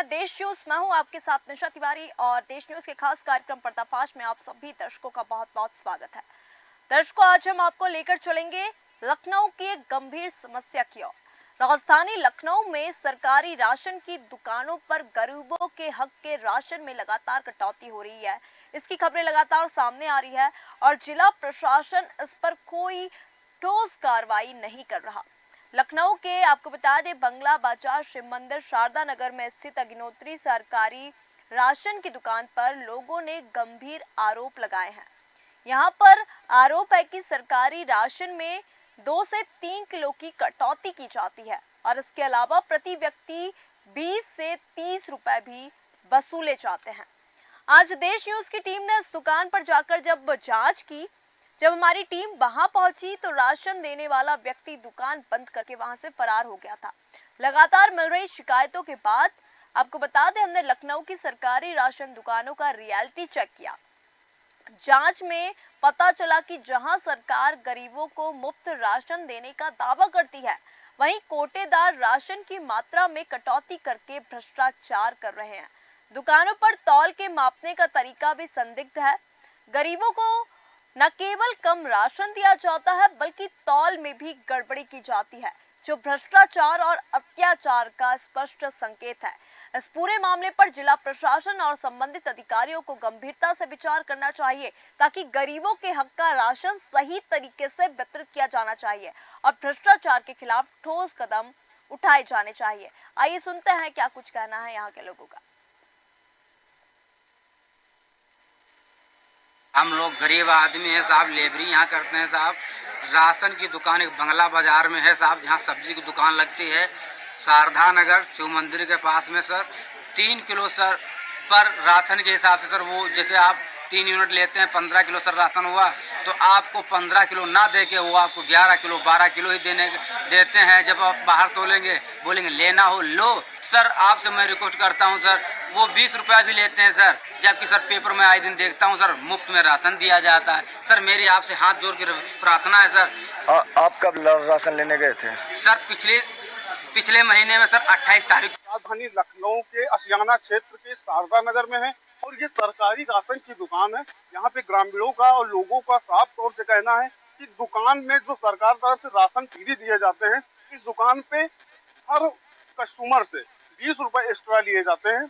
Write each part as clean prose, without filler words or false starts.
देश न्यूज। मैं हूं आपके साथ निशा तिवारी और देश न्यूज के खास कार्यक्रम पर्दाफाश में आप सभी दर्शकों का बहुत बहुत स्वागत है। दर्शकों, आज हम आपको लेकर चलेंगे लखनऊ की एक गंभीर समस्या की ओर। राजधानी लखनऊ में सरकारी राशन की दुकानों पर गरीबों के हक के राशन में लगातार कटौती हो रही है। इसकी खबरें लगातार सामने आ रही है और जिला प्रशासन इस पर कोई ठोस कार्रवाई नहीं कर रहा। लखनऊ के आपको बता दें, बंगला बाजार, शिव मंदिर, शारदा नगर में स्थित अग्निहोत्री सरकारी राशन की दुकान पर लोगों ने गंभीर आरोप लगाए हैं। यहां पर आरोप है कि सरकारी राशन में 2 से 3 किलो की कटौती की जाती है और इसके अलावा प्रति व्यक्ति 20 से 30 रुपए भी वसूले जाते हैं। आज देश न्यूज की टीम ने इस दुकान पर जाकर जब जांच की, जब हमारी टीम वहां पहुंची तो राशन देने वाला व्यक्ति दुकान बंद करके वहां से फरार हो गया था। लगातार मिल रही शिकायतों के बाद आपको बता दें, हमने लखनऊ की सरकारी राशन दुकानों का रियलिटी चेक किया। जांच में पता चला कि जहां सरकार गरीबों को मुफ्त राशन देने का दावा करती है, वहीं कोटेदार राशन की मात्रा में कटौती करके भ्रष्टाचार कर रहे हैं। दुकानों पर तौल के मापने का तरीका भी संदिग्ध है। गरीबों को न केवल कम राशन दिया जाता है बल्कि तौल में भी गड़बड़ी की जाती है, जो भ्रष्टाचार और अत्याचार का स्पष्ट संकेत है। इस पूरे मामले पर जिला प्रशासन और संबंधित अधिकारियों को गंभीरता से विचार करना चाहिए ताकि गरीबों के हक का राशन सही तरीके से वितरित किया जाना चाहिए और भ्रष्टाचार के खिलाफ ठोस कदम उठाए जाने चाहिए। आइए सुनते हैं क्या कुछ कहना है यहाँ के लोगों का। हम लोग गरीब आदमी हैं साहब, लेबरी यहाँ करते हैं साहब। राशन की दुकान एक बंगला बाजार में है साहब, यहाँ सब्जी की दुकान लगती है शारदा नगर शिव मंदिर के पास में सर। 3 किलो सर पर राशन के हिसाब से सर, वो जैसे आप 3 यूनिट लेते हैं 15 किलो सर राशन हुआ, तो आपको 15 किलो ना दे के वो आपको 11 किलो 12 किलो ही देते हैं। जब आप बाहर तोलेंगे बोलेंगे लेना हो लो सर। आपसे मैं रिक्वेस्ट करता हूँ सर, वो 20 रुपया भी लेते हैं सर, जबकि सर पेपर में आए दिन देखता हूँ सर मुफ्त में राशन दिया जाता है। सर मेरी आपसे हाथ जोड़ के प्रार्थना है सर। आप कब राशन लेने गए थे? सर पिछले महीने में सर 28 तारीख। राजधानी लखनऊ के असियाना क्षेत्र के शारदा नगर में है और ये सरकारी राशन की दुकान है। यहाँ पे ग्रामीणों का और लोगों का साफ तौर से कहना है कि दुकान में जो सरकार तरफ से राशन फ्री दिए जाते हैं, इस दुकान पे हर कस्टमर से 20 रुपए एक्स्ट्रा लिए जाते हैं।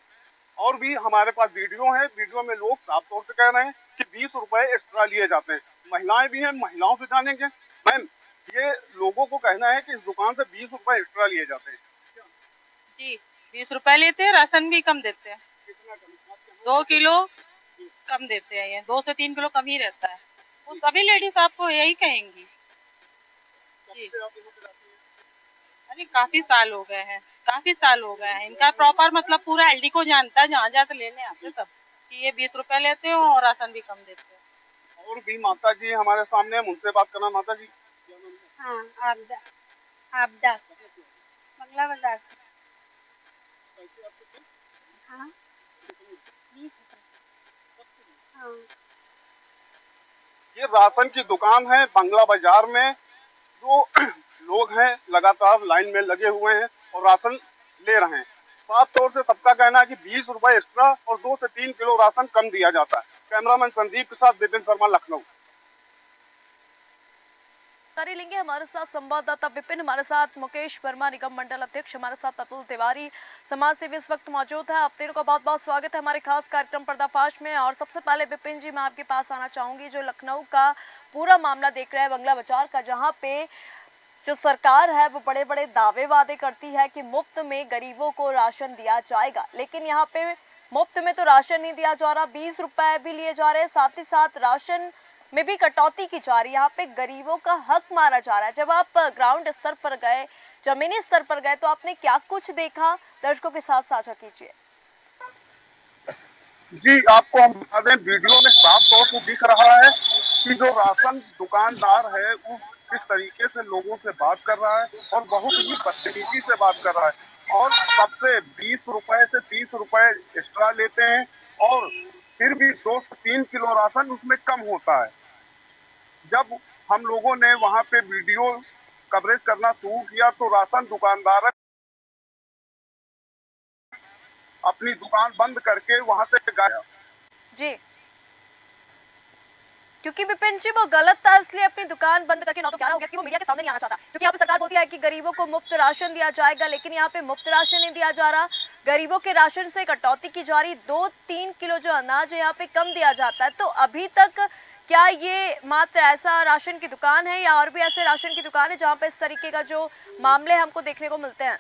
और भी हमारे पास वीडियो है, वीडियो में लोग साफ तौर से कह रहे हैं कि 20 रुपए एक्स्ट्रा लिए जाते हैं। महिलाएं भी हैं, महिलाओं से जानेंगे। मैम, ये लोगों को कहना है कि इस दुकान से 20 रुपए एक्स्ट्रा लिए जाते हैं। जी, 20 रुपए लेते हैं, राशन भी कम देते हैं। कितना कम? 2 किलो कम देते हैं, ये 2 से 3 किलो कम ही रहता है। वो सभी लेडीज आपको यही कहेंगी। जी, अरे काफी साल हो गए हैं, इनका प्रॉपर मतलब पूरा एलडी को जानता है, जहाँ जहाँ से लेने आते सब कि ये 20 रुपए लेते हो और राशन भी कम देते हैं। और भी माता जी हमारे सामने, उनसे बात करना। माता जी, हाँ, आपदा बंगला बाजार से। हाँ, 20 रुपए। हाँ, ये राशन की दुकान है बंगला बाजार में। जो लोग हैं लगातार लाइन में लगे हुए हैं और राशन ले रहे हैं। साफ तौर से सबका कहना है कि 20 रुपए एक्स्ट्रा और 2 से 3 किलो राशन कम दिया जाता है। कैमरामैन संदीप के साथ विपिन शर्मा, लखनऊ। जानकारी लेंगे हमारे साथ संवाददाता विपिन, हमारे साथ मुकेश वर्मा, निगम मंडल अध्यक्ष, हमारे साथ अतुल तिवारी, समाज सेवी इस वक्त मौजूद है। आप तीनों का बहुत बहुत स्वागत है हमारे खास कार्यक्रम पर्दाफाश में। और सबसे पहले विपिन जी, मैं आपके पास आना चाहूंगी, जो लखनऊ का पूरा मामला देख रहे हैं बंगला बाजार का, जहाँ पे जो सरकार है वो बड़े बड़े दावे वादे करती है कि मुफ्त में गरीबों को राशन दिया जाएगा, लेकिन यहाँ पे मुफ्त में तो राशन नहीं दिया जा रहा, 20 रुपए भी लिए जा रहे हैं, साथ ही साथ राशन में भी कटौती की जा रही है। यहाँ पे गरीबों का हक मारा जा रहा है। जब आप ग्राउंड स्तर पर गए, जमीनी स्तर पर गए, तो आपने क्या कुछ देखा, दर्शकों के साथ साझा कीजिए। जी, आपको हम बता दें, वीडियो में साफ तौर से दिख रहा है कि जो राशन दुकानदार है वो किस तरीके से लोगों से बात कर रहा है और बहुत ही बदतमीजी से बात कर रहा है और सबसे 20 रुपए से 30 रुपए एक्स्ट्रा लेते हैं और फिर भी 2 से 3 किलो राशन उसमें कम होता है। जब हम लोगों ने वहां पे वीडियो कवरेज करना शुरू किया तो राशन दुकानदार अपनी दुकान बंद करके वहां से गया। जी, क्योंकि विपिन जी वो गलत था, इसलिए अपनी दुकान बंद करके 9 तो 11 हो गया कि वो मीडिया के सामने नहीं आना चाहता, क्योंकि यहाँ पे सरकार बोलती है कि गरीबों को मुफ्त राशन दिया जाएगा, लेकिन यहाँ पे मुफ्त राशन नहीं दिया जा रहा। गरीबों के राशन से कटौती की जा रही, 2-3 किलो जो अनाज है यहाँ पे कम दिया जाता है। तो अभी तक क्या ये मात्र ऐसा राशन की दुकान है या और भी ऐसे राशन की दुकान है जहाँ पे इस तरीके का जो मामले हमको देखने को मिलते हैं?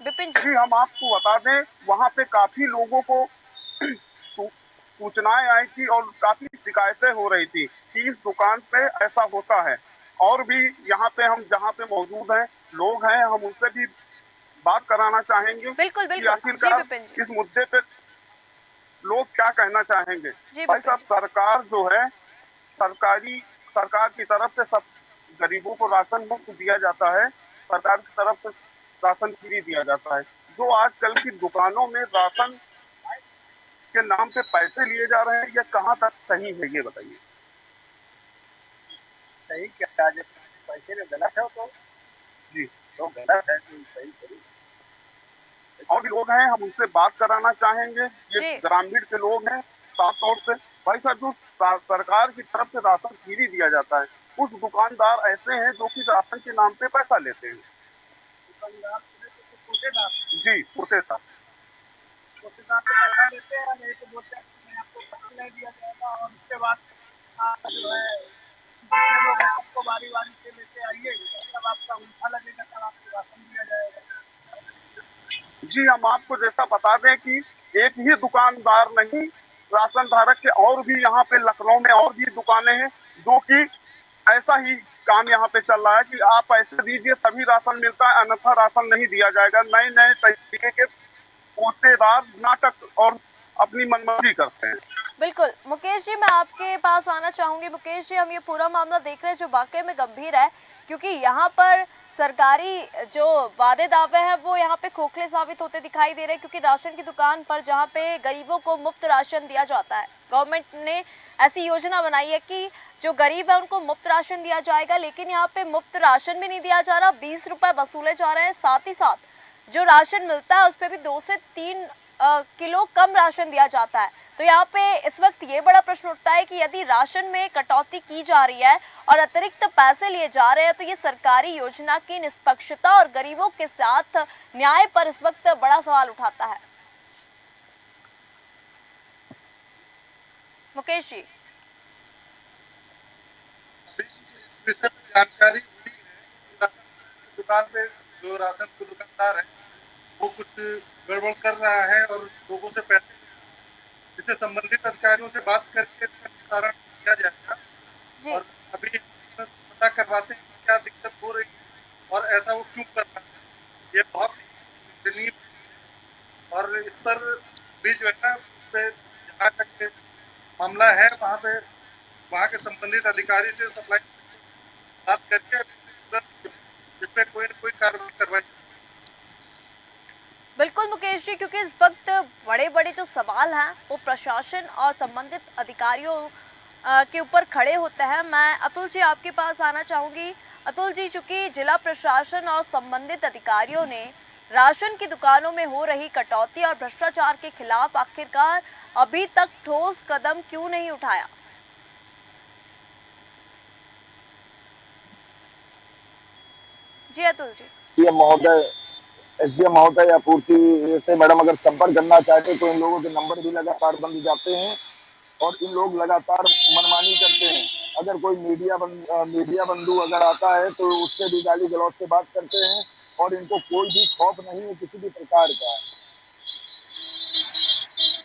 विपिन जी। जी, हम आपको बता दें, वहां पे काफी लोगों को सूचनाएं आई थी और काफी शिकायतें हो रही थी कि इस दुकान पे ऐसा होता है। और भी यहाँ पे हम जहाँ पे मौजूद हैं, लोग हैं, हम उनसे भी बात कराना चाहेंगे बिल्कुल कि बिल्कुल, जी आखिरकार विपिन जी। इस मुद्दे पे लोग क्या कहना चाहेंगे। जी भाई विपिन साहब, सरकार जो है, सरकार की तरफ से सब गरीबों को राशन मुफ्त दिया जाता है, सरकार की तरफ से राशन फ्री दिया जाता है। जो आजकल की दुकानों में राशन के नाम पे पैसे लिए जा रहे हैं, ये कहाँ तक सही है, ये बताइए। सही क्या है? पैसे में गलत है तो जी, तो गलत है तो सही करो। और भी लोग हैं, हम उनसे बात कराना चाहेंगे। ये जी। ग्रामीण के लोग हैं, साफ तौर से। भाई साहब, जो सरकार की तरफ से राशन फ्री दिया जाता है, कुछ दुकानदार ऐसे हैं जो कि राशन के नाम पे पैसा लेते हैं। दुकानदार छोटेदार जी, छोटेदार छोटेदार को पैसा देते हैं, नहीं तो बोलते हैं कि मैं आपको पैसा नहीं दिया जाएगा। और उसके बाद जो है जितने लोग हैं सबको बारी बारी से लेते आइए, तब आपका उल्टा लगेगा, तब आपको राशन दिया जाएगा। जी, हम आपको जैसा बता दें कि एक ही दुकानदार नहीं, राशन धारक के और भी यहाँ पे लखनऊ में और भी दुकानें हैं जो कि ऐसा ही काम यहाँ पे चल रहा है कि आप पैसे दीजिए तभी राशन मिलता है, अन्यथा राशन नहीं दिया जाएगा। नए नए तरीके के पोस्टेदार नाटक और अपनी मनमर्जी करते हैं। बिल्कुल मुकेश जी, मैं आपके पास आना चाहूंगी। मुकेश जी, हम ये पूरा मामला देख रहे हैं जो वाकई में गंभीर है, क्योंकि यहाँ पर सरकारी जो वादे दावे हैं वो यहाँ पे खोखले साबित होते दिखाई दे रहे हैं, क्योंकि राशन की दुकान पर जहाँ पे गरीबों को मुफ्त राशन दिया जाता है, गवर्नमेंट ने ऐसी योजना बनाई है कि जो गरीब है उनको मुफ्त राशन दिया जाएगा, लेकिन यहाँ पे मुफ्त राशन भी नहीं दिया जा रहा, 20 रुपए वसूले जा रहे हैं। साथ ही साथ जो राशन मिलता है उस पर भी 2 से 3 किलो कम राशन दिया जाता है। तो यहाँ पे इस वक्त ये बड़ा प्रश्न उठता है कि यदि राशन में कटौती की जा रही है और अतिरिक्त पैसे लिए जा रहे हैं, तो ये सरकारी योजना की निष्पक्षता और गरीबों के साथ न्याय पर इस वक्त बड़ा सवाल उठाता है। मुकेश जी। जानकारी मिली है, राशन की दुकान पे जो राशन का दुकानदार है वो कुछ गड़बड़ कर रहा है और लोगों से पैसे, इससे संबंधित अधिकारियों से बात करके निस्तारण किया जाएगा। और अभी पता करवाते हैं कि क्या दिक्कत हो रही है और ऐसा वो क्यों कर रहा है। ये बहुत चिंतनीय और इस पर भी जो है ना, उस पे जहाँ तक मामला है वहाँ पे वहाँ के संबंधित अधिकारी से सप्लाई बात करके इस पे कोई न कोई कार्रवाई करवाई। बिल्कुल मुकेश जी, क्योंकि इस वक्त बड़े बड़े जो सवाल हैं वो प्रशासन और संबंधित अधिकारियों के ऊपर खड़े होते हैं। मैं अतुल जी आपके पास आना चाहूंगी। अतुल जी, चूंकि जिला प्रशासन और संबंधित अधिकारियों ने राशन की दुकानों में हो रही कटौती और भ्रष्टाचार के खिलाफ आखिरकार अभी तक ठोस कदम क्यों नहीं उठाया? जी अतुल जी। ये महोदय एसडीएम महोदय आपूर्ति से मैडम अगर संपर्क करना चाहते तो इन लोगों के नंबर भी लगातार बंद जाते हैं और इन लोग लगातार मनमानी करते हैं। अगर कोई मीडिया बंधु अगर आता है तो उससे भी गाली गलौज से बात करते हैं और इनको कोई भी खौफ नहीं है किसी भी प्रकार का।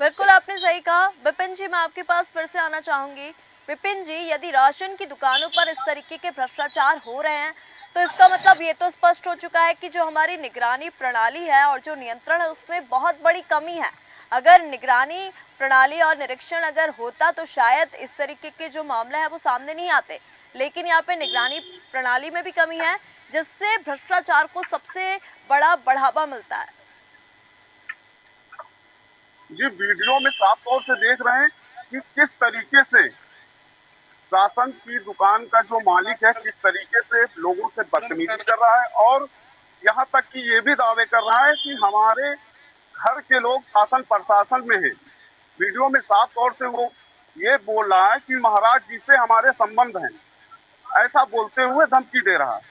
बिल्कुल आपने सही कहा। विपिन जी, मैं आपके पास फिर से आना चाहूंगी। विपिन जी, यदि राशन की दुकानों पर इस तरीके के भ्रष्टाचार हो रहे हैं तो इसका मतलब ये तो स्पष्ट हो चुका है कि जो हमारी निगरानी प्रणाली है और जो नियंत्रण है उसमें बहुत बड़ी कमी है। अगर निगरानी प्रणाली और निरीक्षण अगर होता तो शायद इस तरीके के जो मामले हैं वो सामने नहीं आते, लेकिन यहाँ पे निगरानी प्रणाली में भी कमी है जिससे भ्रष्टाचार को सबसे बड़ा बढ़ावा मिलता है। जी, वीडियो में साफ तौर से देख रहे हैं कि किस तरीके से राशन की दुकान का जो मालिक है किस तरीके से लोगों से बदतमीजी कर रहा है और यहाँ तक कि ये भी दावे कर रहा है कि हमारे घर के लोग शासन प्रशासन में है। वीडियो में साफ तौर से वो ये बोल रहा है कि महाराज जी से हमारे संबंध हैं, ऐसा बोलते हुए धमकी दे रहा है।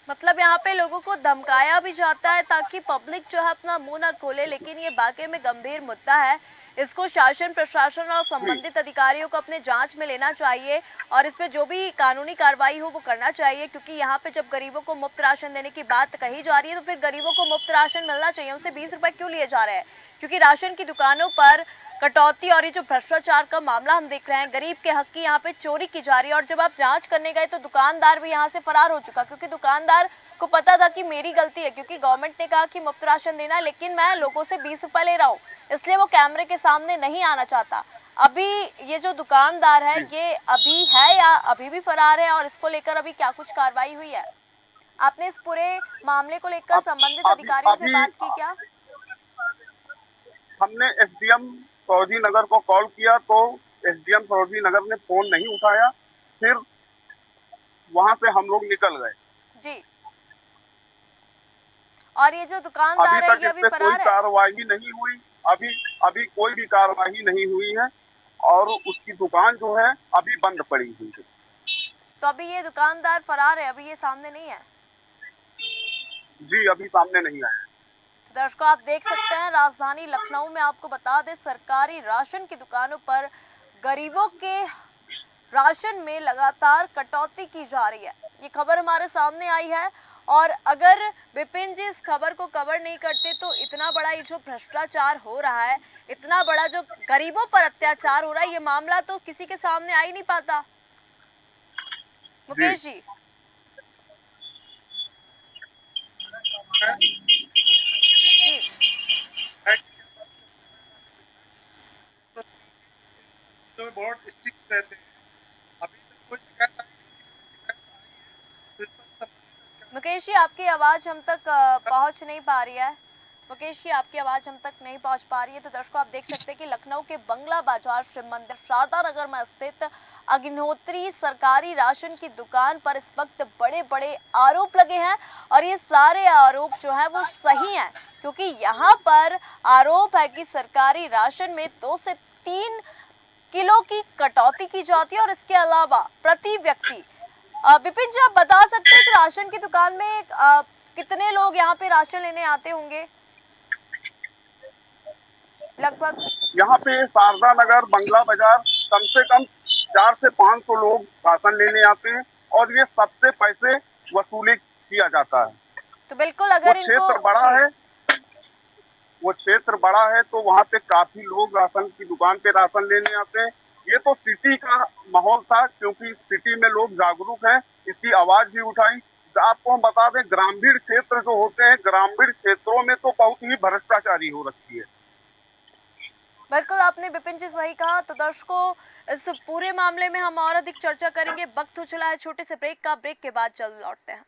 मतलब यहाँ पे लोगों को धमकाया भी जाता है ताकि पब्लिक जो है अपना मुंह ना खोले, लेकिन ये वाकई में गंभीर मुद्दा है। इसको शासन प्रशासन और संबंधित अधिकारियों को अपने जांच में लेना चाहिए और इस पे जो भी कानूनी कार्रवाई हो वो करना चाहिए, क्योंकि यहाँ पे जब गरीबों को मुफ्त राशन देने की बात कही जा रही है तो फिर गरीबों को मुफ्त राशन मिलना चाहिए। उनसे 20 रुपए क्यों लिए जा रहे हैं? क्योंकि राशन की दुकानों पर कटौती और ये जो भ्रष्टाचार का मामला हम देख रहे हैं, गरीब के हक की यहाँ पे चोरी की जा रही है। और जब आप जांच करने गए तो दुकानदार भी यहाँ से फरार हो चुका, क्योंकि दुकानदार को पता था कि मेरी गलती है, क्योंकि गवर्नमेंट ने कहा कि मुफ्त राशन देना है, लेकिन मैं लोगों से 20 रुपए ले रहा हूँ, इसलिए वो कैमरे के सामने नहीं आना चाहता। अभी ये जो दुकानदार है ये अभी है या अभी भी फरार है, और इसको लेकर अभी क्या कुछ कार्रवाई हुई है? आपने इस पूरे मामले को लेकर संबंधित अधिकारियों से बात की क्या? हमने एसडीएम सरोजी नगर को कॉल किया तो एसडीएम सरोजी नगर ने फोन नहीं उठाया। फिर वहां से हम लोग निकल गए जी। और ये जो दुकानदार है ये अभी कोई फरार है? कार्रवाई नहीं हुई। अभी कोई भी कार्रवाई नहीं हुई है और उसकी दुकान जो है अभी बंद पड़ी हुई है। तो अभी ये दुकानदार फरार है, अभी ये सामने नहीं है? जी, अभी सामने नहीं आया। दर्शकों, आप देख सकते हैं राजधानी लखनऊ में, आपको बता दें, सरकारी राशन की दुकानों पर गरीबों के राशन में लगातार कटौती की जा रही है। ये खबर हमारे सामने आई है और अगर विपिन जी इस खबर को कवर नहीं करते तो इतना बड़ा ये जो भ्रष्टाचार हो रहा है, इतना बड़ा जो गरीबों पर अत्याचार हो रहा है, ये मामला तो किसी के सामने आ ही नहीं पाता। मुकेश जी, तो बहुत स्ट्रिक्ट रहते हैं। अभी तक कोई शिकायत आई है तो इस पर सब मुकेश जी आपकी आवाज हम तक पहुंच नहीं पा रही है। मुकेश जी आपकी आवाज हम तक नहीं पहुंच पा रही है। तो दर्शकों, आप देख सकते हैं कि लखनऊ के बंगला बाजार शिव मंदिर शारदा नगर में स्थित अग्निहोत्री सरकारी राशन की दुकान पर इस वक्त बड़े बड़े आरोप लगे हैं और ये सारे आरोप जो है वो सही हैं, क्योंकि यहाँ पर आरोप है कि सरकारी राशन में 2 से 3 किलो की कटौती की जाती है और इसके अलावा प्रति व्यक्ति विपिन जी आप बता सकते हैं कि राशन की दुकान में कितने लोग यहाँ पे राशन लेने आते होंगे लगभग? यहाँ पे शारदा नगर बंगला बाजार कम से कम 400 से 500 लोग राशन लेने आते हैं और ये सबसे पैसे वसूली किया जाता है। तो बिल्कुल अगर वो क्षेत्र बड़ा है, वो क्षेत्र बड़ा है तो वहाँ पे काफी लोग राशन की दुकान पे राशन लेने आते हैं। ये तो सिटी का माहौल था, क्योंकि सिटी में लोग जागरूक हैं, इसकी आवाज भी उठाई। आपको हम बता दें, ग्रामीण क्षेत्र जो होते हैं, ग्रामीण क्षेत्रों में तो बहुत ही भ्रष्टाचारी हो रखी है। बिल्कुल आपने विपिन जी सही कहा। तो दर्शकों, इस पूरे मामले में हम और अधिक चर्चा करेंगे। वक्त हो चला है छोटे से ब्रेक का, ब्रेक के बाद जल्द लौटते हैं।